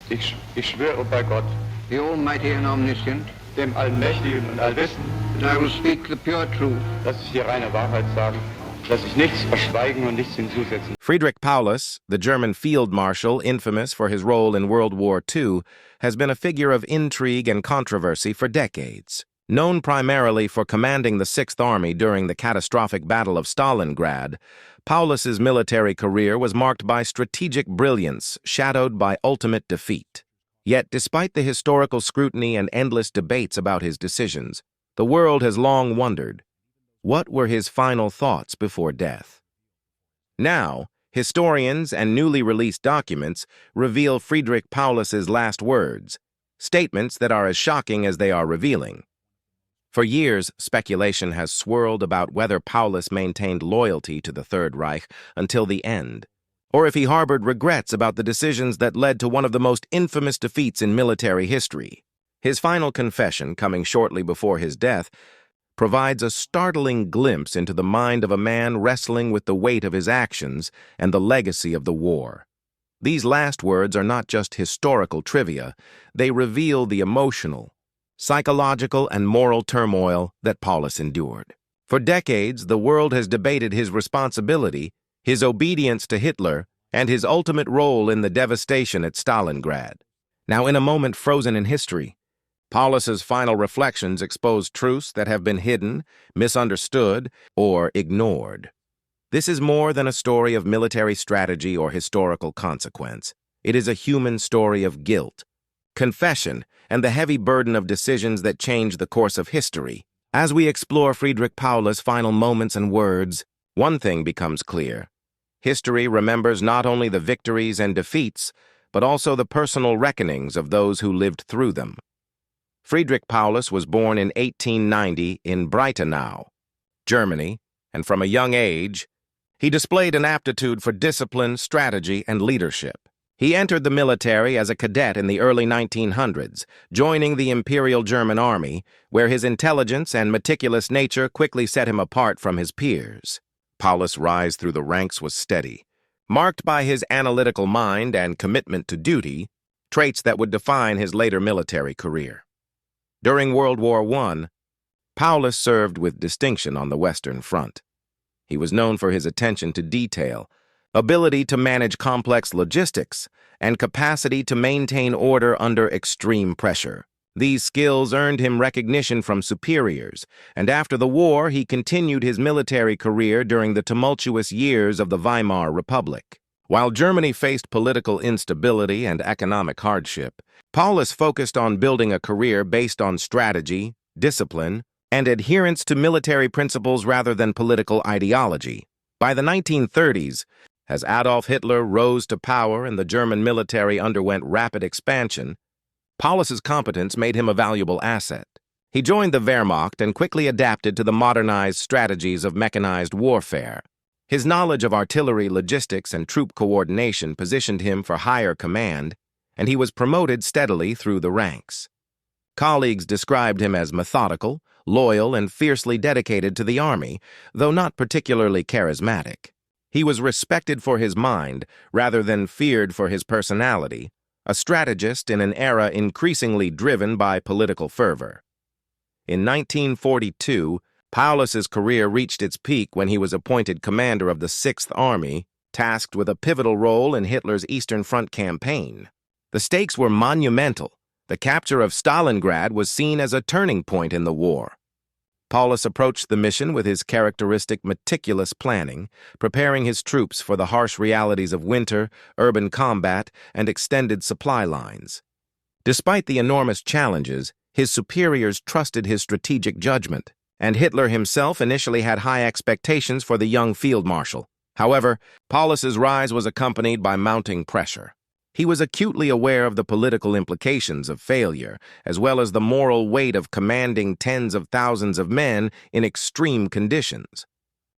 Ich schwöre bei Gott, the Almighty and Omniscient, dem Allmächtigen und Allwissenden, that I will speak the pure truth, dass ich die reine Wahrheit sage, dass ich nichts verschweigen und nichts hinzusetzen. Friedrich Paulus, the German field marshal infamous for his role in World War II, has been a figure of intrigue and controversy for decades. Known primarily for commanding the Sixth Army during the catastrophic Battle of Stalingrad, Paulus's military career was marked by strategic brilliance shadowed by ultimate defeat. Yet, despite the historical scrutiny and endless debates about his decisions, the world has long wondered, what were his final thoughts before death? Now, historians and newly released documents reveal Friedrich Paulus's last words, statements that are as shocking as they are revealing. For years, speculation has swirled about whether Paulus maintained loyalty to the Third Reich until the end, or if he harbored regrets about the decisions that led to one of the most infamous defeats in military history. His final confession, coming shortly before his death, provides a startling glimpse into the mind of a man wrestling with the weight of his actions and the legacy of the war. These last words are not just historical trivia, they reveal the emotional, psychological, and moral turmoil that Paulus endured. For decades, the world has debated his responsibility, his obedience to Hitler, and his ultimate role in the devastation at Stalingrad. Now, in a moment frozen in history, Paulus's final reflections expose truths that have been hidden, misunderstood, or ignored. This is more than a story of military strategy or historical consequence. It is a human story of guilt, confession, and the heavy burden of decisions that change the course of history. As we explore Friedrich Paulus' final moments and words, one thing becomes clear. History remembers not only the victories and defeats, but also the personal reckonings of those who lived through them. Friedrich Paulus was born in 1890 in Breitenau, Germany, and from a young age, he displayed an aptitude for discipline, strategy, and leadership. He entered the military as a cadet in the early 1900s, joining the Imperial German Army, where his intelligence and meticulous nature quickly set him apart from his peers. Paulus' rise through the ranks was steady, marked by his analytical mind and commitment to duty, traits that would define his later military career. During World War I, Paulus served with distinction on the Western Front. He was known for his attention to detail, ability to manage complex logistics, and capacity to maintain order under extreme pressure. These skills earned him recognition from superiors, and after the war, he continued his military career during the tumultuous years of the Weimar Republic. While Germany faced political instability and economic hardship, Paulus focused on building a career based on strategy, discipline, and adherence to military principles rather than political ideology. By the 1930s, as Adolf Hitler rose to power and the German military underwent rapid expansion, Paulus's competence made him a valuable asset. He joined the Wehrmacht and quickly adapted to the modernized strategies of mechanized warfare. His knowledge of artillery, logistics, and troop coordination positioned him for higher command, and he was promoted steadily through the ranks. Colleagues described him as methodical, loyal, and fiercely dedicated to the army, though not particularly charismatic. He was respected for his mind rather than feared for his personality, a strategist in an era increasingly driven by political fervor. In 1942, Paulus's career reached its peak when he was appointed commander of the Sixth Army, tasked with a pivotal role in Hitler's Eastern Front campaign. The stakes were monumental. The capture of Stalingrad was seen as a turning point in the war. Paulus approached the mission with his characteristic meticulous planning, preparing his troops for the harsh realities of winter, urban combat, and extended supply lines. Despite the enormous challenges, his superiors trusted his strategic judgment, and Hitler himself initially had high expectations for the young field marshal. However, Paulus's rise was accompanied by mounting pressure. He was acutely aware of the political implications of failure, as well as the moral weight of commanding tens of thousands of men in extreme conditions.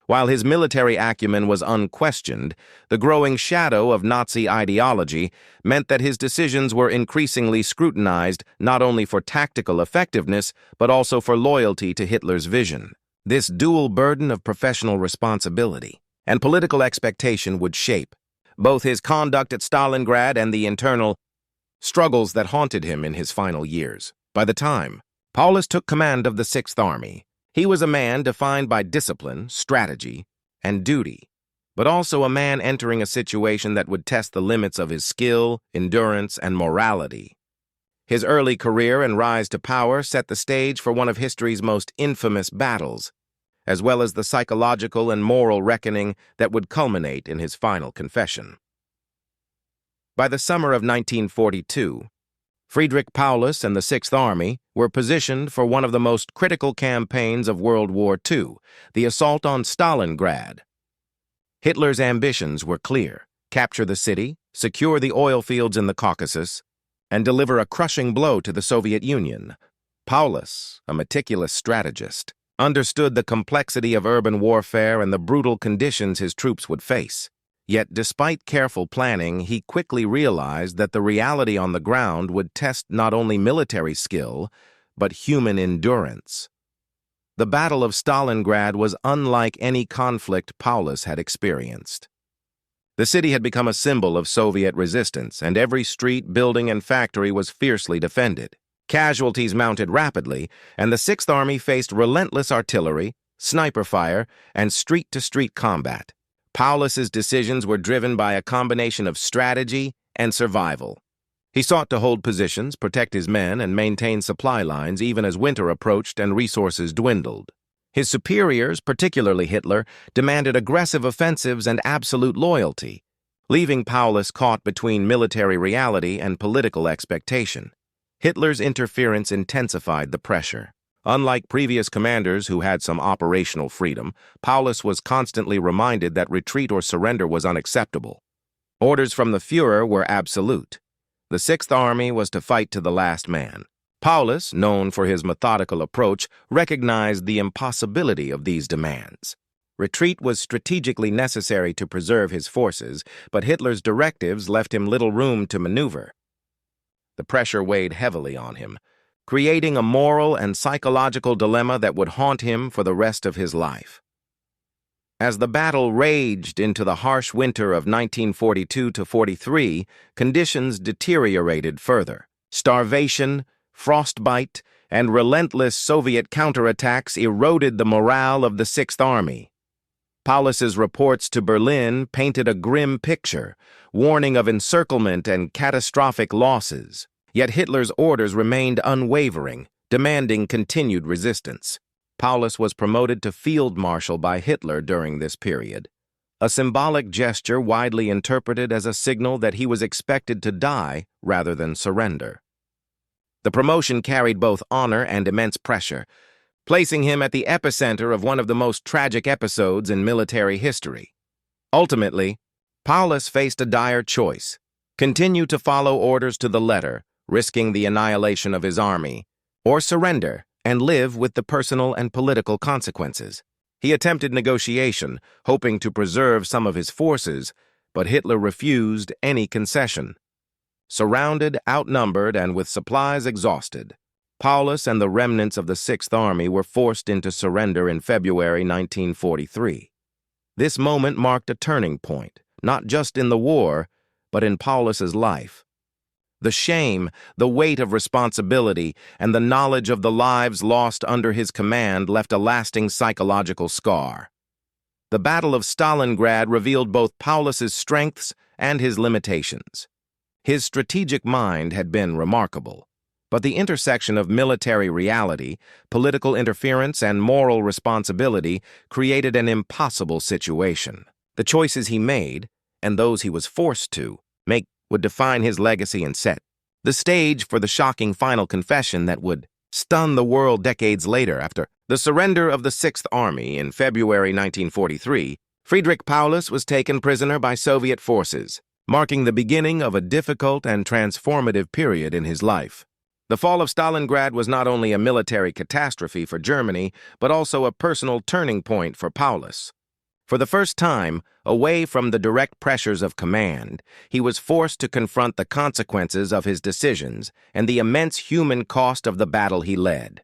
While his military acumen was unquestioned, the growing shadow of Nazi ideology meant that his decisions were increasingly scrutinized not only for tactical effectiveness, but also for loyalty to Hitler's vision. This dual burden of professional responsibility and political expectation would shape both his conduct at Stalingrad and the internal struggles that haunted him in his final years. By the time Paulus took command of the Sixth Army, he was a man defined by discipline, strategy, and duty, but also a man entering a situation that would test the limits of his skill, endurance, and morality. His early career and rise to power set the stage for one of history's most infamous battles, as well as the psychological and moral reckoning that would culminate in his final confession. By the summer of 1942, Friedrich Paulus and the Sixth Army were positioned for one of the most critical campaigns of World War II, the assault on Stalingrad. Hitler's ambitions were clear: capture the city, secure the oil fields in the Caucasus, and deliver a crushing blow to the Soviet Union. Paulus, a meticulous strategist, understood the complexity of urban warfare and the brutal conditions his troops would face. Yet, despite careful planning, he quickly realized that the reality on the ground would test not only military skill, but human endurance. The Battle of Stalingrad was unlike any conflict Paulus had experienced. The city had become a symbol of Soviet resistance, and every street, building, and factory was fiercely defended. Casualties mounted rapidly, and the Sixth Army faced relentless artillery, sniper fire, and street-to-street combat. Paulus's decisions were driven by a combination of strategy and survival. He sought to hold positions, protect his men, and maintain supply lines even as winter approached and resources dwindled. His superiors, particularly Hitler, demanded aggressive offensives and absolute loyalty, leaving Paulus caught between military reality and political expectation. Hitler's interference intensified the pressure. Unlike previous commanders who had some operational freedom, Paulus was constantly reminded that retreat or surrender was unacceptable. Orders from the Führer were absolute. The Sixth Army was to fight to the last man. Paulus, known for his methodical approach, recognized the impossibility of these demands. Retreat was strategically necessary to preserve his forces, but Hitler's directives left him little room to maneuver. The pressure weighed heavily on him, creating a moral and psychological dilemma that would haunt him for the rest of his life. As the battle raged into the harsh winter of 1942-43, conditions deteriorated further. Starvation, frostbite, and relentless Soviet counterattacks eroded the morale of the Sixth Army. Paulus's reports to Berlin painted a grim picture, warning of encirclement and catastrophic losses. Yet Hitler's orders remained unwavering, demanding continued resistance. Paulus was promoted to field marshal by Hitler during this period, a symbolic gesture widely interpreted as a signal that he was expected to die rather than surrender. The promotion carried both honor and immense pressure, placing him at the epicenter of one of the most tragic episodes in military history. Ultimately, Paulus faced a dire choice: continue to follow orders to the letter, risking the annihilation of his army, or surrender and live with the personal and political consequences. He attempted negotiation, hoping to preserve some of his forces, but Hitler refused any concession. Surrounded, outnumbered, and with supplies exhausted, Paulus and the remnants of the Sixth Army were forced into surrender in February 1943. This moment marked a turning point, not just in the war, but in Paulus's life. The shame, the weight of responsibility, and the knowledge of the lives lost under his command left a lasting psychological scar. The Battle of Stalingrad revealed both Paulus's strengths and his limitations. His strategic mind had been remarkable, but the intersection of military reality, political interference, and moral responsibility created an impossible situation. The choices he made, and those he was forced to make, would define his legacy and set the stage for the shocking final confession that would stun the world decades later. After the surrender of the Sixth Army in February 1943, Friedrich Paulus was taken prisoner by Soviet forces, marking the beginning of a difficult and transformative period in his life. The fall of Stalingrad was not only a military catastrophe for Germany, but also a personal turning point for Paulus. For the first time, away from the direct pressures of command, he was forced to confront the consequences of his decisions and the immense human cost of the battle he led.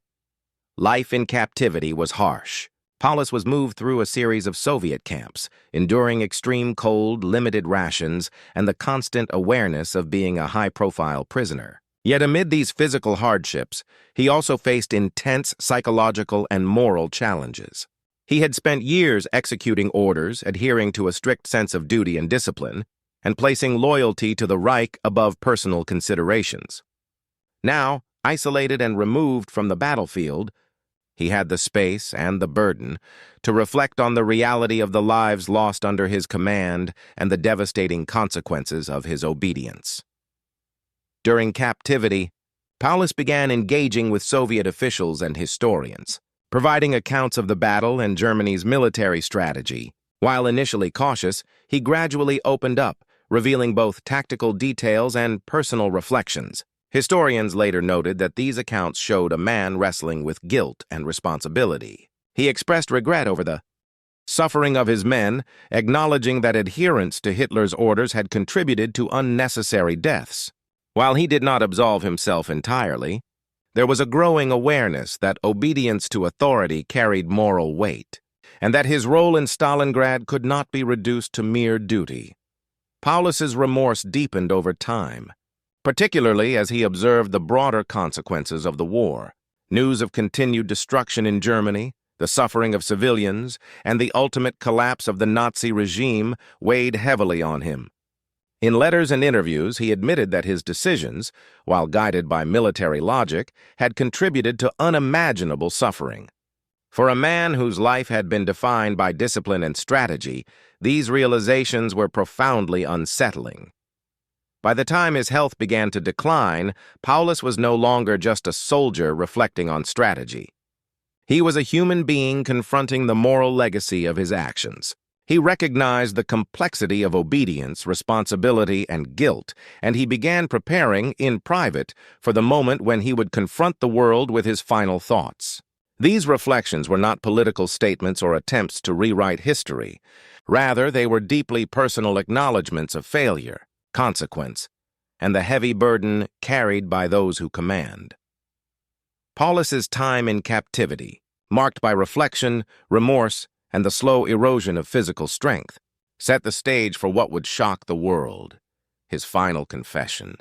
Life in captivity was harsh. Paulus was moved through a series of Soviet camps, enduring extreme cold, limited rations, and the constant awareness of being a high-profile prisoner. Yet amid these physical hardships, he also faced intense psychological and moral challenges. He had spent years executing orders, adhering to a strict sense of duty and discipline, and placing loyalty to the Reich above personal considerations. Now, isolated and removed from the battlefield, he had the space and the burden to reflect on the reality of the lives lost under his command and the devastating consequences of his obedience. During captivity, Paulus began engaging with Soviet officials and historians, providing accounts of the battle and Germany's military strategy. While initially cautious, he gradually opened up, revealing both tactical details and personal reflections. Historians later noted that these accounts showed a man wrestling with guilt and responsibility. He expressed regret over the suffering of his men, acknowledging that adherence to Hitler's orders had contributed to unnecessary deaths. While he did not absolve himself entirely, there was a growing awareness that obedience to authority carried moral weight, and that his role in Stalingrad could not be reduced to mere duty. Paulus's remorse deepened over time, particularly as he observed the broader consequences of the war. News of continued destruction in Germany, the suffering of civilians, and the ultimate collapse of the Nazi regime weighed heavily on him. In letters and interviews, he admitted that his decisions, while guided by military logic, had contributed to unimaginable suffering. For a man whose life had been defined by discipline and strategy, these realizations were profoundly unsettling. By the time his health began to decline, Paulus was no longer just a soldier reflecting on strategy. He was a human being confronting the moral legacy of his actions. He recognized the complexity of obedience, responsibility, and guilt, and he began preparing, in private, for the moment when he would confront the world with his final thoughts. These reflections were not political statements or attempts to rewrite history. Rather, they were deeply personal acknowledgments of failure, consequence, and the heavy burden carried by those who command. Paulus's time in captivity, marked by reflection, remorse, and the slow erosion of physical strength, set the stage for what would shock the world, his final confession.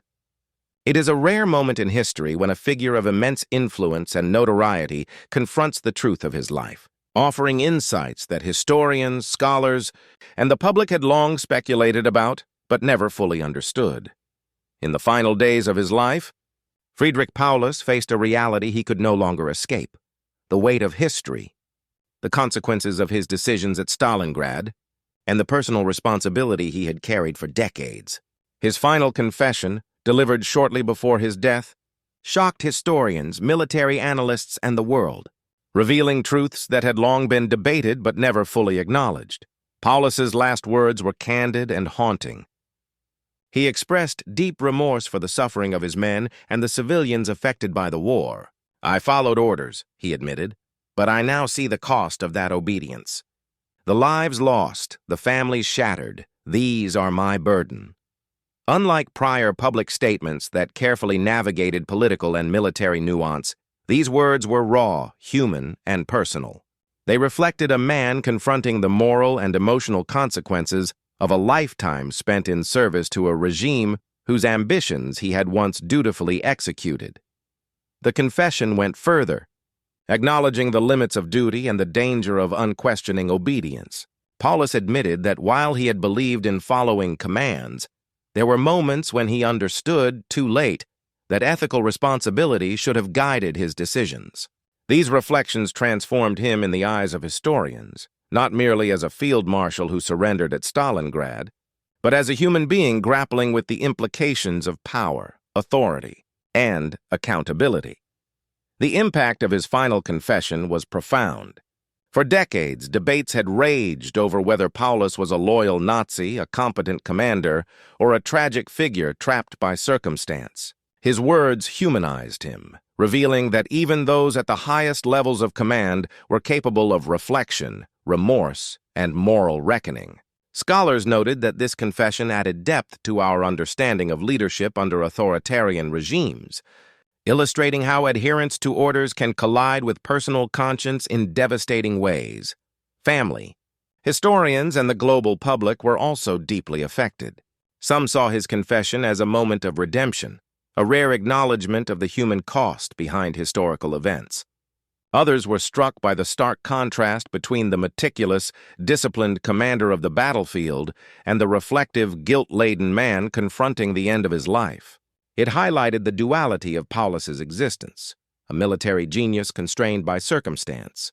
It is a rare moment in history when a figure of immense influence and notoriety confronts the truth of his life, offering insights that historians, scholars, and the public had long speculated about, but never fully understood. In the final days of his life, Friedrich Paulus faced a reality he could no longer escape: the weight of history, the consequences of his decisions at Stalingrad, and the personal responsibility he had carried for decades. His final confession, delivered shortly before his death, shocked historians, military analysts, and the world, revealing truths that had long been debated but never fully acknowledged. Paulus's last words were candid and haunting. He expressed deep remorse for the suffering of his men and the civilians affected by the war. "I followed orders," he admitted, "but I now see the cost of that obedience. The lives lost, the families shattered, these are my burden." Unlike prior public statements that carefully navigated political and military nuance, these words were raw, human, and personal. They reflected a man confronting the moral and emotional consequences of a lifetime spent in service to a regime whose ambitions he had once dutifully executed. The confession went further, acknowledging the limits of duty and the danger of unquestioning obedience. Paulus admitted that while he had believed in following commands, there were moments when he understood, too late, that ethical responsibility should have guided his decisions. These reflections transformed him in the eyes of historians, not merely as a field marshal who surrendered at Stalingrad, but as a human being grappling with the implications of power, authority, and accountability. The impact of his final confession was profound. For decades, debates had raged over whether Paulus was a loyal Nazi, a competent commander, or a tragic figure trapped by circumstance. His words humanized him, revealing that even those at the highest levels of command were capable of reflection, remorse, and moral reckoning. Scholars noted that this confession added depth to our understanding of leadership under authoritarian regimes. illustrating how adherence to orders can collide with personal conscience in devastating ways. Family. Historians and the global public were also deeply affected. Some saw his confession as a moment of redemption, a rare acknowledgement of the human cost behind historical events. Others were struck by the stark contrast between the meticulous, disciplined commander of the battlefield and the reflective, guilt-laden man confronting the end of his life. It highlighted the duality of Paulus's existence, a military genius constrained by circumstance,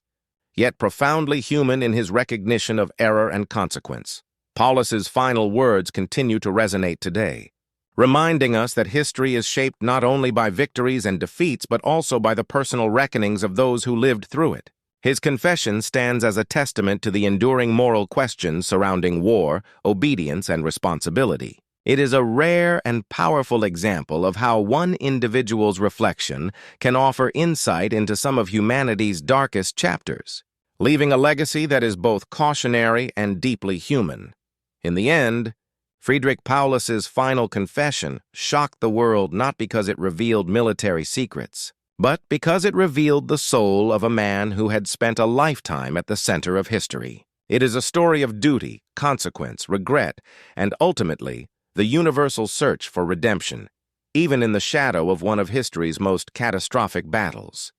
yet profoundly human in his recognition of error and consequence. Paulus's final words continue to resonate today, reminding us that history is shaped not only by victories and defeats but also by the personal reckonings of those who lived through it. His confession stands as a testament to the enduring moral questions surrounding war, obedience, and responsibility. It is a rare and powerful example of how one individual's reflection can offer insight into some of humanity's darkest chapters, leaving a legacy that is both cautionary and deeply human. In the end, Friedrich Paulus's final confession shocked the world not because it revealed military secrets, but because it revealed the soul of a man who had spent a lifetime at the center of history. It is a story of duty, consequence, regret, and ultimately, the universal search for redemption, even in the shadow of one of history's most catastrophic battles.